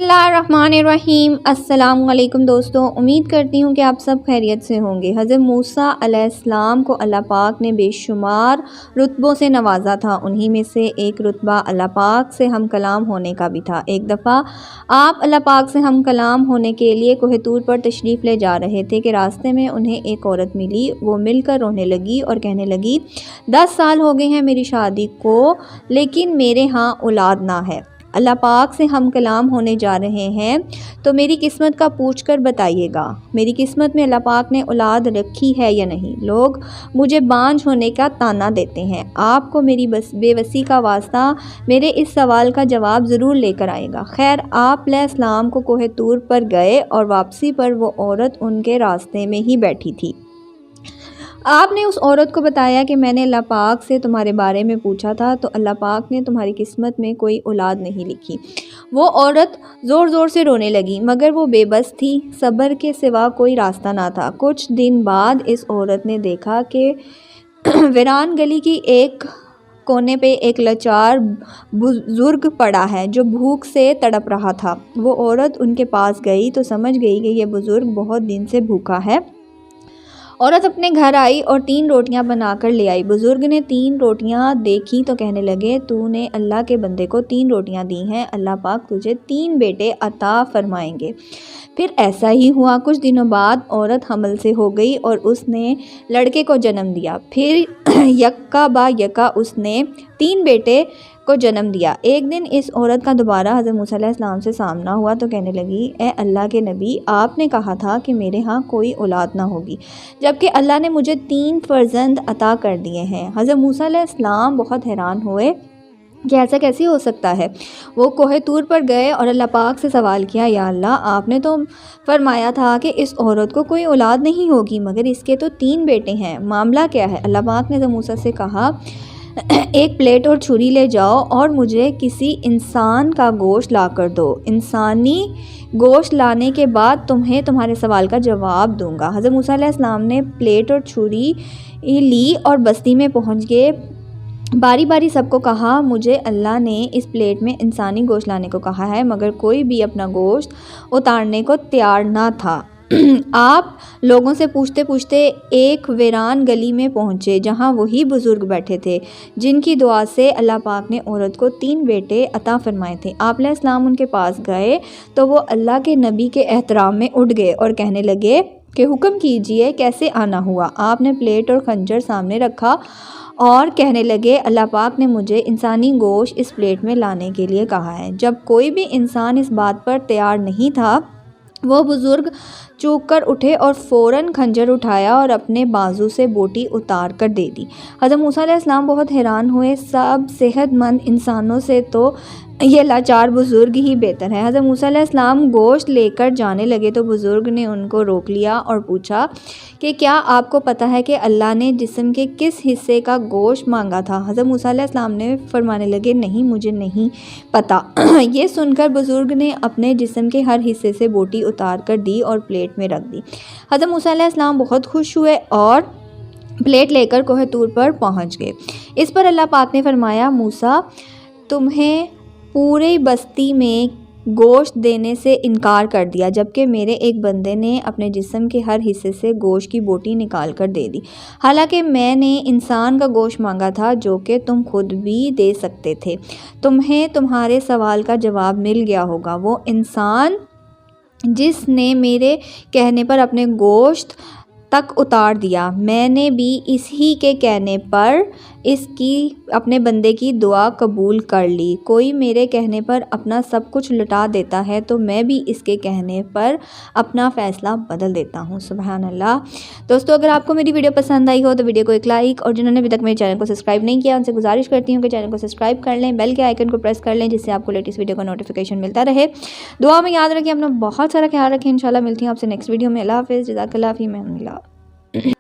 बिस्मिल्लाहिर्रहमानिर्रहीम। अस्सलामुअलैकुम दोस्तों, उम्मीद करती हूँ कि आप सब खैरियत से होंगे। हज़रत मूसा अलैहिस्सलाम को अल्लाह पाक ने बेशुमार रुतबों से नवाजा था। उन्हीं में से एक रुतबा अल्लाह पाक से हम कलाम होने का भी था। एक दफ़ा आप अल्लाह पाक से हम कलाम होने के लिए कोह तूर पर तशरीफ़ ले जा रहे थे कि रास्ते में उन्हें एक औरत मिली। वो मिलकर रोने लगी और कहने लगी, 10 साल हो गए हैं मेरी शादी को, लेकिन मेरे यहाँ औलाद ना है। अल्लाह पाक से हम कलाम होने जा रहे हैं, तो मेरी किस्मत का पूछ कर बताइएगा, मेरी किस्मत में अल्लाह पाक ने औलाद रखी है या नहीं। लोग मुझे बांझ होने का ताना देते हैं। आपको मेरी बेबसी का वास्ता मेरे इस सवाल का जवाब ज़रूर लेकर आएगा। खैर, आप अलैहिस्सलाम को कोह तूर पर गए और वापसी पर वो औरत उनके रास्ते में ही बैठी थी। आपने उस औरत को बताया कि मैंने अल्लाह पाक से तुम्हारे बारे में पूछा था, तो अल्लाह पाक ने तुम्हारी किस्मत में कोई औलाद नहीं लिखी। वो औरत ज़ोर ज़ोर से रोने लगी, मगर वो बेबस थी, सब्र के सिवा कोई रास्ता ना था। कुछ दिन बाद इस औरत ने देखा कि वीरान गली की एक कोने पे एक लाचार बुज़ुर्ग पड़ा है जो भूख से तड़प रहा था। वो औरत उनके पास गई तो समझ गई कि यह बुज़ुर्ग बहुत दिन से भूखा है। औरत अपने घर आई और 3 रोटियां बनाकर ले आई। बुज़ुर्ग ने 3 रोटियां देखी तो कहने लगे, तूने अल्लाह के बंदे को 3 रोटियां दी हैं, अल्लाह पाक तुझे 3 बेटे अता फरमाएंगे। फिर ऐसा ही हुआ। कुछ दिनों बाद औरत हमल से हो गई और उसने लड़के को जन्म दिया। फिर यक्का बा यक्का उसने 3 बेटे को जन्म दिया। एक दिन इस औरत का दोबारा हज़रत मूसा अलैहिस्सलाम से सामना हुआ तो कहने लगी, ए अल्लाह के नबी, आपने कहा था कि मेरे यहाँ कोई औलाद ना होगी, जबकि अल्लाह ने मुझे 3 फ़र्जंद अता कर दिए हैं। हज़रत मूसा अलैहिस्सलाम बहुत हैरान हुए कि ऐसा कैसे हो सकता है। वो कोह तूर पर गए और अल्लाह पाक से सवाल किया, या अल्लाह, आपने तो फरमाया था कि इस औरत को कोई औलाद नहीं होगी, मगर इसके तो 3 बेटे हैं, मामला क्या है। अल्लाह पाक ने हज़रत मूसा से कहा, एक प्लेट और छुरी ले जाओ और मुझे किसी इंसान का गोश्त ला कर दो। इंसानी गोश्त लाने के बाद तुम्हें तुम्हारे सवाल का जवाब दूंगा। हज़रत मूसा अलैहिस्सलाम ने प्लेट और छुरी ली और बस्ती में पहुंच गए। बारी बारी सबको कहा, मुझे अल्लाह ने इस प्लेट में इंसानी गोश्त लाने को कहा है, मगर कोई भी अपना गोश्त उतारने को तैयार ना था। आप लोगों से पूछते पूछते एक वीरान गली में पहुँचे, जहाँ वही बुज़ुर्ग बैठे थे जिनकी दुआ से अल्लाह पाक ने औरत को 3 बेटे अता फरमाए थे। आप अलैहिस्सलाम उनके पास गए तो वो अल्लाह के नबी के एहतराम में उठ गए और कहने लगे कि हुक्म कीजिए, कैसे आना हुआ। आपने प्लेट और खंजर सामने रखा और कहने लगे, अल्लाह पाक ने मुझे इंसानी गोश्त इस प्लेट में लाने के लिए कहा है। जब कोई भी इंसान इस बात पर तैयार नहीं था, वो बुज़ुर्ग चूक कर उठे और फ़ौरन खंजर उठाया और अपने बाजू से बोटी उतार कर दे दी। हज़रत मूसा अलैहिस्सलाम बहुत हैरान हुए। सब सेहतमंद इंसानों से तो ये लाचार बुज़ुर्ग ही बेहतर है। हज़रत मूसा अलैहिस्सलाम गोश्त लेकर जाने लगे तो बुज़ुर्ग ने उनको रोक लिया और पूछा कि क्या आपको पता है कि अल्लाह ने जिस्म के किस हिस्से का गोश्त मांगा था। हज़रत मूसा अलैहिस्सलाम ने फरमाने लगे, नहीं, मुझे नहीं पता। ये सुनकर बुज़ुर्ग ने अपने जिस्म के हर हिस्से से बोटी उतार कर दी और प्लेट में रख दी। हज़रत मूसा अलैहिस्सलाम बहुत खुश हुए और प्लेट लेकर कोह तूर पर पहुँच गए। इस पर अल्लाह पाक ने फरमाया, मूसा, तुम्हें पूरे बस्ती में गोश्त देने से इनकार कर दिया, जबकि मेरे एक बंदे ने अपने जिस्म के हर हिस्से से गोश्त की बोटी निकाल कर दे दी। हालांकि मैंने इंसान का गोश्त मांगा था जो कि तुम खुद भी दे सकते थे। तुम्हें तुम्हारे सवाल का जवाब मिल गया होगा। वो इंसान जिसने मेरे कहने पर अपने गोश्त तक उतार दिया, मैंने भी इसी के कहने पर इसकी अपने बंदे की दुआ कबूल कर ली। कोई मेरे कहने पर अपना सब कुछ लुटा देता है तो मैं भी इसके कहने पर अपना फ़ैसला बदल देता हूँ। सुभान अल्लाह। दोस्तों, अगर आपको मेरी वीडियो पसंद आई हो तो वीडियो को एक लाइक, और जिन्होंने अभी तक मेरे चैनल को सब्सक्राइब नहीं किया उनसे गुजारिश करती हूँ कि चैनल को सब्सक्राइब कर लें, बेल के आइकन को प्रेस कर लें, जिससे आपको लेटेस्ट वीडियो का नोटिफिकेशन मिलता रहे। दुआ में याद रखें, अपना बहुत सारा ख्याल रखें। इंशाल्लाह मिलती हूँ आपसे नेक्स्ट वीडियो में। अल्लाह हाफ़िज़। जज़ाकल्लाह फ़ी अमान अल्लाह।